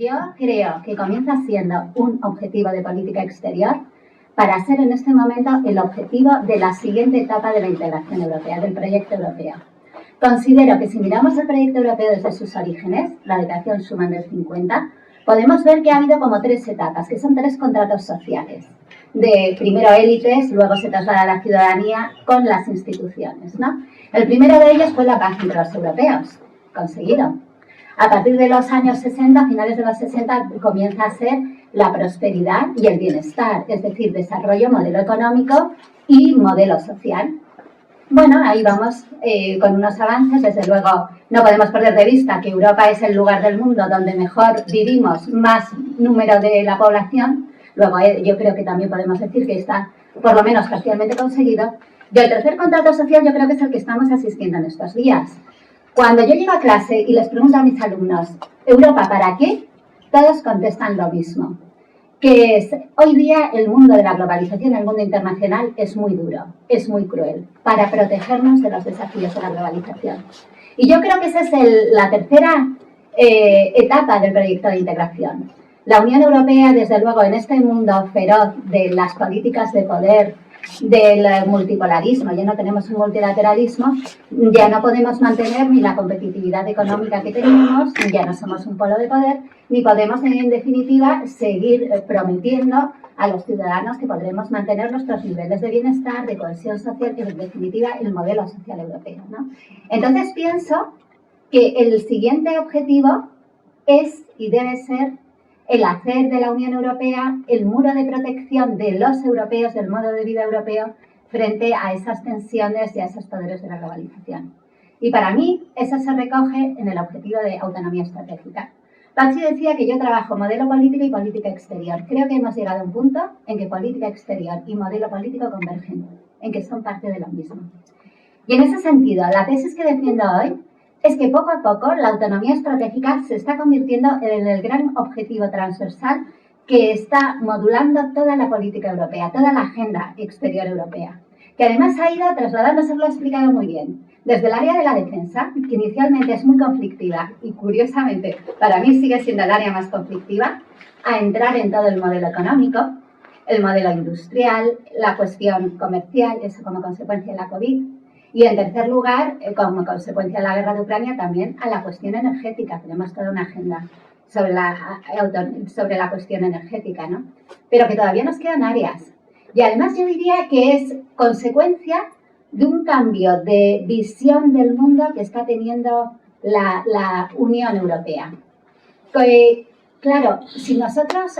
Yo creo que comienza siendo un objetivo de política exterior para ser en este momento el objetivo de la siguiente etapa de la integración europea, del proyecto europeo. Considero que si miramos el proyecto europeo desde sus orígenes, la Declaración Schuman del 50, podemos ver que ha habido como tres etapas, que son tres contratos sociales. De primero élites, luego se traslada a la ciudadanía con las instituciones, ¿no? El primero de ellos fue la paz entre los europeos, conseguido. A partir de los años 60, finales de los 60, comienza a ser la prosperidad y el bienestar, es decir, desarrollo, modelo económico y modelo social. Bueno, ahí vamos con unos avances. Desde luego, no podemos perder de vista que Europa es el lugar del mundo donde mejor vivimos, más número de la población. Luego, yo creo que también podemos decir que está, por lo menos, parcialmente conseguido. Y el tercer contrato social yo creo que es el que estamos asistiendo en estos días. Cuando yo llego a clase y les pregunto a mis alumnos, ¿Europa para qué? Todos contestan lo mismo, que es, hoy día el mundo de la globalización, el mundo internacional, es muy duro, es muy cruel, para protegernos de los desafíos de la globalización. Y yo creo que esa es la tercera etapa del proyecto de integración. La Unión Europea, desde luego, en este mundo feroz de las políticas de poder, del multipolarismo, ya no tenemos un multilateralismo, ya no podemos mantener ni la competitividad económica que tenemos, ya no somos un polo de poder, ni podemos, en definitiva, seguir prometiendo a los ciudadanos que podremos mantener nuestros niveles de bienestar, de cohesión social y, en definitiva, el modelo social europeo, ¿no? Entonces, pienso que el siguiente objetivo es y debe ser el hacer de la Unión Europea el muro de protección de los europeos, del modo de vida europeo, frente a esas tensiones y a esos poderes de la globalización. Y para mí, eso se recoge en el objetivo de autonomía estratégica. Pachi decía que yo trabajo modelo político y política exterior. Creo que hemos llegado a un punto en que política exterior y modelo político convergen, en que son parte de lo mismo. Y en ese sentido, la tesis que defiendo hoy es que poco a poco la autonomía estratégica se está convirtiendo en el gran objetivo transversal que está modulando toda la política europea, toda la agenda exterior europea, que además ha ido trasladándose, lo ha explicado muy bien, desde el área de la defensa, que inicialmente es muy conflictiva y curiosamente para mí sigue siendo el área más conflictiva, a entrar en todo el modelo económico, el modelo industrial, la cuestión comercial, eso como consecuencia de la COVID. Y en tercer lugar, como consecuencia de la guerra de Ucrania, también a la cuestión energética. Tenemos toda una agenda sobre la cuestión energética, ¿no? Pero que todavía nos quedan áreas. Y además yo diría que es consecuencia de un cambio de visión del mundo que está teniendo la Unión Europea. Claro, si nosotros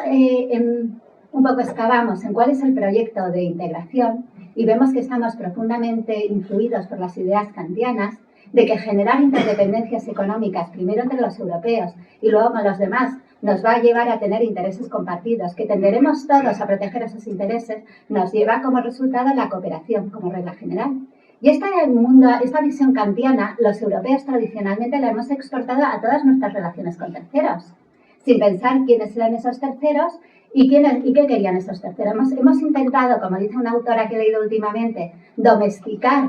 un poco excavamos en cuál es el proyecto de integración, y vemos que estamos profundamente influidos por las ideas kantianas de que generar interdependencias económicas, primero entre los europeos y luego con los demás, nos va a llevar a tener intereses compartidos, que tenderemos todos a proteger esos intereses, nos lleva como resultado la cooperación como regla general. Y esta visión kantiana, los europeos tradicionalmente la hemos exportado a todas nuestras relaciones con terceros, sin pensar quiénes eran esos terceros ¿y qué querían esos terceros? Hemos intentado, como dice una autora que he leído últimamente, domesticar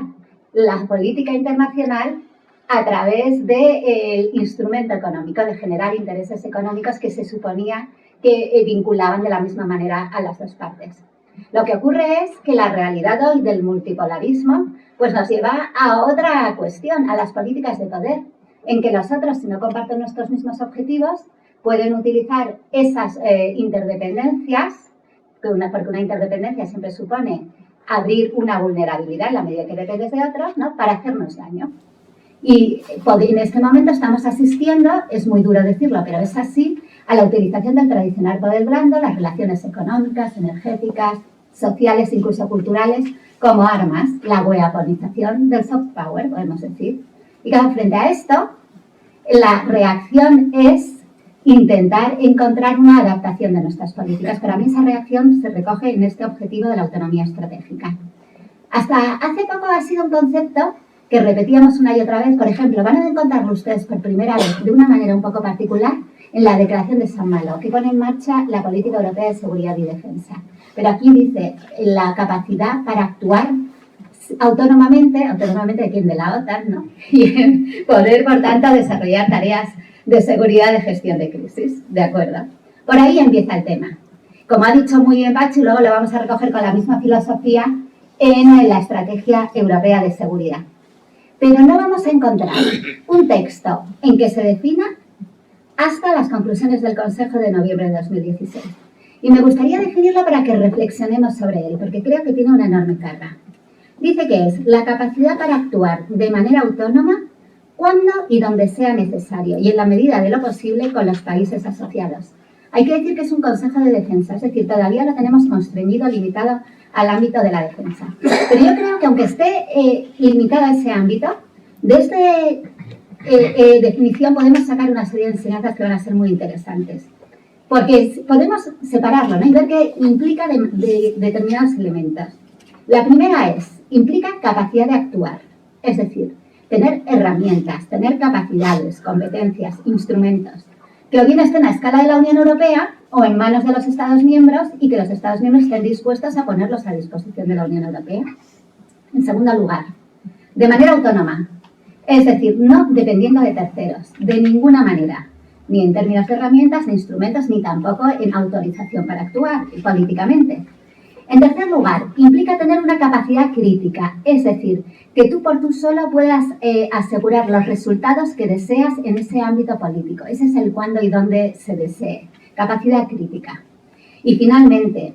la política internacional a través del instrumento económico, de generar intereses económicos que se suponía que vinculaban de la misma manera a las dos partes. Lo que ocurre es que la realidad hoy del multipolarismo pues nos lleva a otra cuestión, a las políticas de poder, en que nosotros, si no comparten nuestros mismos objetivos, pueden utilizar esas interdependencias, porque una interdependencia siempre supone abrir una vulnerabilidad en la medida que dependes de otros, ¿no?, para hacernos daño. Y en este momento estamos asistiendo, es muy duro decirlo, pero es así, a la utilización del tradicional poder blando, las relaciones económicas, energéticas, sociales, incluso culturales, como armas, la weaponización del soft power, podemos decir. Y claro, frente a esto, la reacción es intentar encontrar una adaptación de nuestras políticas. Para mí esa reacción se recoge en este objetivo de la autonomía estratégica. Hasta hace poco ha sido un concepto que repetíamos una y otra vez. Por ejemplo, van a encontrarlo ustedes por primera vez de una manera un poco particular en la Declaración de San Malo, que pone en marcha la política europea de seguridad y defensa. Pero aquí dice la capacidad para actuar autónomamente de quién, de la OTAN, ¿no? Y poder, por tanto, desarrollar tareas de seguridad de gestión de crisis, ¿de acuerdo? Por ahí empieza el tema. Como ha dicho muy bien Pachi, luego lo vamos a recoger con la misma filosofía en la Estrategia Europea de Seguridad. Pero no vamos a encontrar un texto en que se defina hasta las conclusiones del Consejo de noviembre de 2016. Y me gustaría definirlo para que reflexionemos sobre él, porque creo que tiene una enorme carga. Dice que es la capacidad para actuar de manera autónoma cuando y donde sea necesario y en la medida de lo posible con los países asociados. Hay que decir que es un Consejo de Defensa, es decir, todavía lo tenemos constreñido, limitado al ámbito de la defensa. Pero yo creo que aunque esté limitado a ese ámbito, de esta definición podemos sacar una serie de enseñanzas que van a ser muy interesantes. Porque podemos separarlo, ¿no? Y ver qué implica determinados elementos. La primera implica capacidad de actuar, es decir, tener herramientas, tener capacidades, competencias, instrumentos, que o bien estén a escala de la Unión Europea o en manos de los Estados miembros y que los Estados miembros estén dispuestos a ponerlos a disposición de la Unión Europea. En segundo lugar, de manera autónoma, es decir, no dependiendo de terceros, de ninguna manera, ni en términos de herramientas, ni instrumentos, ni tampoco en autorización para actuar políticamente. En tercer lugar, implica tener una capacidad crítica, es decir, que tú por tú solo puedas asegurar los resultados que deseas en ese ámbito político. Ese es el cuándo y dónde se desee. Capacidad crítica. Y finalmente,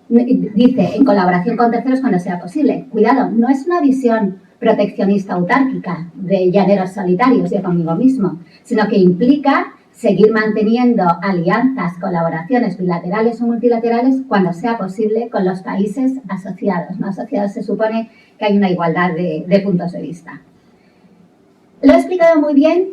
dice, en colaboración con terceros cuando sea posible. Cuidado, no es una visión proteccionista autárquica de llaneros solitarios, yo conmigo mismo, sino que implica seguir manteniendo alianzas, colaboraciones bilaterales o multilaterales cuando sea posible con los países asociados. ¿No? Asociados se supone que hay una igualdad de puntos de vista. Lo he explicado muy bien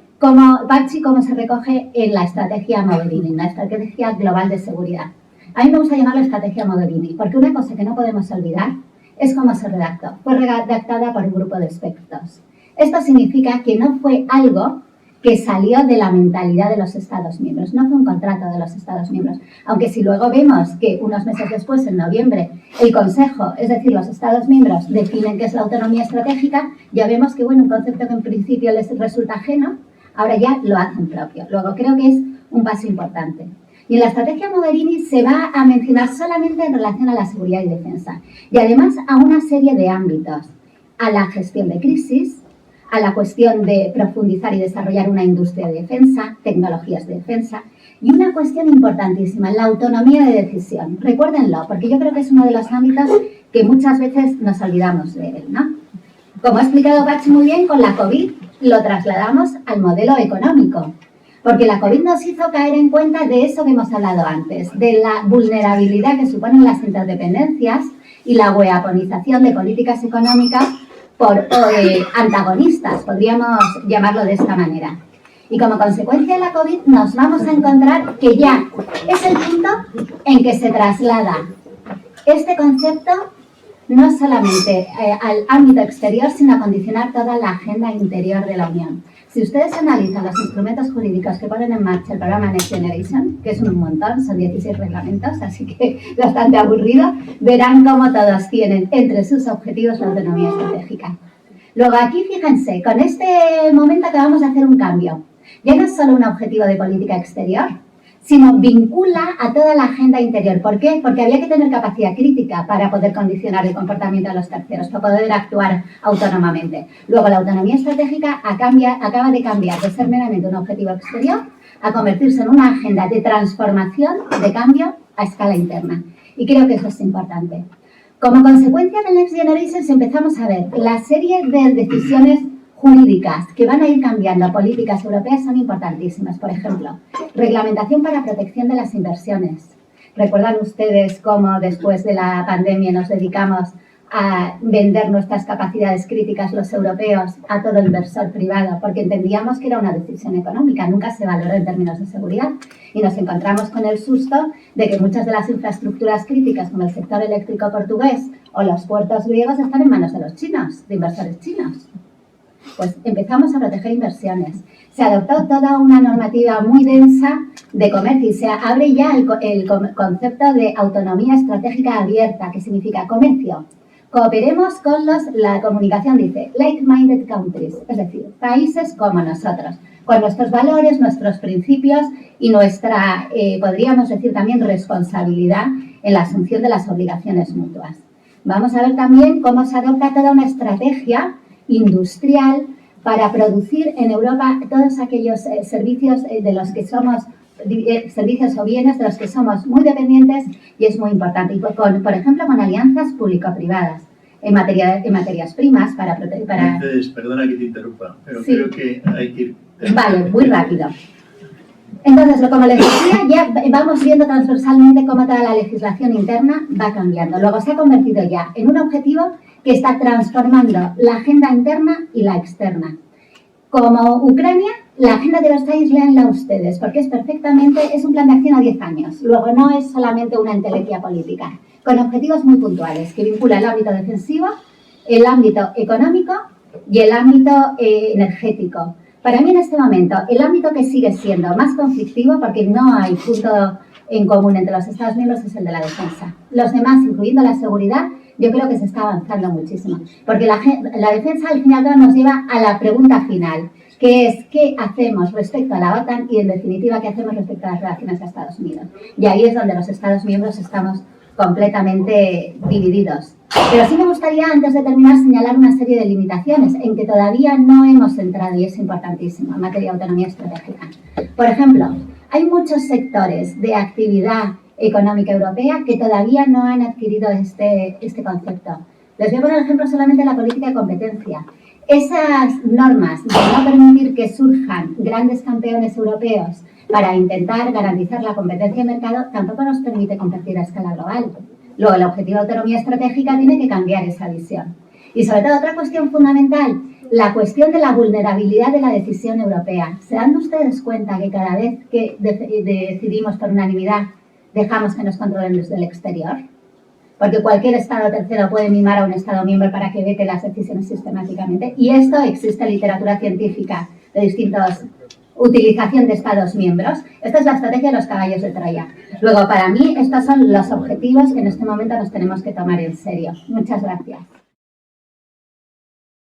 Pachi, cómo se recoge en la estrategia Mogherini, la estrategia global de seguridad. A mí me gusta llamarla estrategia Mogherini, porque una cosa que no podemos olvidar es cómo se redactó. Fue redactada por un grupo de expertos. Esto significa que no fue algo que salió de la mentalidad de los Estados miembros. No fue un contrato de los Estados miembros. Aunque si luego vemos que unos meses después, en noviembre, el Consejo, es decir, los Estados miembros, definen qué es la autonomía estratégica, ya vemos que, bueno, un concepto que en principio les resulta ajeno, ahora ya lo hacen propio. Luego creo que es un paso importante. Y en la estrategia Mogherini se va a mencionar solamente en relación a la seguridad y defensa. Y además a una serie de ámbitos. A la gestión de crisis, a la cuestión de profundizar y desarrollar una industria de defensa, tecnologías de defensa, y una cuestión importantísima, la autonomía de decisión. Recuérdenlo, porque yo creo que es uno de los ámbitos que muchas veces nos olvidamos de él, ¿no? Como ha explicado Pachi muy bien, con la COVID lo trasladamos al modelo económico, porque la COVID nos hizo caer en cuenta de eso que hemos hablado antes, de la vulnerabilidad que suponen las interdependencias y la weaponización de políticas económicas por antagonistas, podríamos llamarlo de esta manera. Y como consecuencia de la COVID nos vamos a encontrar que ya es el punto en que se traslada este concepto no solamente al ámbito exterior, sino a condicionar toda la agenda interior de la Unión. Si ustedes analizan los instrumentos jurídicos que ponen en marcha el programa Next Generation, que es un montón, son 16 reglamentos, así que bastante aburrido, verán cómo todos tienen entre sus objetivos la autonomía estratégica. Luego aquí, fíjense, con este momento acabamos de hacer un cambio. Ya no es solo un objetivo de política exterior, sino vincula a toda la agenda interior. ¿Por qué? Porque había que tener capacidad crítica para poder condicionar el comportamiento de los terceros, para poder actuar autónomamente. Luego, la autonomía estratégica acaba de cambiar de ser meramente un objetivo exterior a convertirse en una agenda de transformación, de cambio a escala interna. Y creo que eso es importante. Como consecuencia del Next Generation empezamos a ver la serie de decisiones jurídicas que van a ir cambiando políticas europeas son importantísimas. Por ejemplo, reglamentación para protección de las inversiones. ¿Recuerdan ustedes cómo después de la pandemia nos dedicamos a vender nuestras capacidades críticas los europeos a todo inversor privado? Porque entendíamos que era una decisión económica, nunca se valoró en términos de seguridad. Y nos encontramos con el susto de que muchas de las infraestructuras críticas, como el sector eléctrico portugués o los puertos griegos, están en manos de los chinos, de inversores chinos. Pues empezamos a proteger inversiones. Se adoptó toda una normativa muy densa de comercio y se abre ya el concepto de autonomía estratégica abierta, que significa comercio. cooperemos con la comunicación dice, like-minded countries, es decir, países como nosotros, con nuestros valores, nuestros principios y nuestra, podríamos decir también, responsabilidad en la asunción de las obligaciones mutuas. Vamos a ver también cómo se adopta toda una estrategia industrial para producir en Europa todos aquellos servicios de los que somos, servicios o bienes de los que somos muy dependientes y es muy importante. Y por ejemplo, con alianzas público-privadas en materias primas para... Mercedes, perdona que te interrumpa, pero sí, creo que hay que ir... Vale, muy rápido. Entonces, como les decía, ya vamos viendo transversalmente cómo toda la legislación interna va cambiando. Luego se ha convertido ya en un objetivo que está transformando la agenda interna y la externa. Como Ucrania, la agenda de Versalles, léanla ustedes, porque es un plan de acción a 10 años. Luego no es solamente una entelequia política, con objetivos muy puntuales, que vincula el ámbito defensivo, el ámbito económico y el ámbito energético. Para mí en este momento, el ámbito que sigue siendo más conflictivo, porque no hay punto en común entre los Estados miembros, es el de la defensa. Los demás, incluyendo la seguridad, yo creo que se está avanzando muchísimo. Porque la defensa al final nos lleva a la pregunta final, que es ¿qué hacemos respecto a la OTAN? Y en definitiva, ¿qué hacemos respecto a las relaciones a Estados Unidos? Y ahí es donde los Estados miembros estamos completamente divididos. Pero sí me gustaría, antes de terminar, señalar una serie de limitaciones en que todavía no hemos entrado y es importantísimo en materia de autonomía estratégica. Por ejemplo, hay muchos sectores de actividad económica europea que todavía no han adquirido este concepto. Les voy a poner el ejemplo solamente de la política de competencia. Esas normas de no permitir que surjan grandes campeones europeos para intentar garantizar la competencia de mercado tampoco nos permite competir a escala global. Luego, el objetivo de autonomía estratégica tiene que cambiar esa visión. Y sobre todo, otra cuestión fundamental, la cuestión de la vulnerabilidad de la decisión europea. ¿Se dan ustedes cuenta que cada vez que decidimos por unanimidad, dejamos que nos controlen desde el exterior? Porque cualquier Estado tercero puede mimar a un Estado miembro para que vete las decisiones sistemáticamente. Y esto existe en literatura científica de distintos utilización de Estados miembros. Esta es la estrategia de los caballos de Troya. Luego, para mí, estos son los objetivos que en este momento nos tenemos que tomar en serio. Muchas gracias.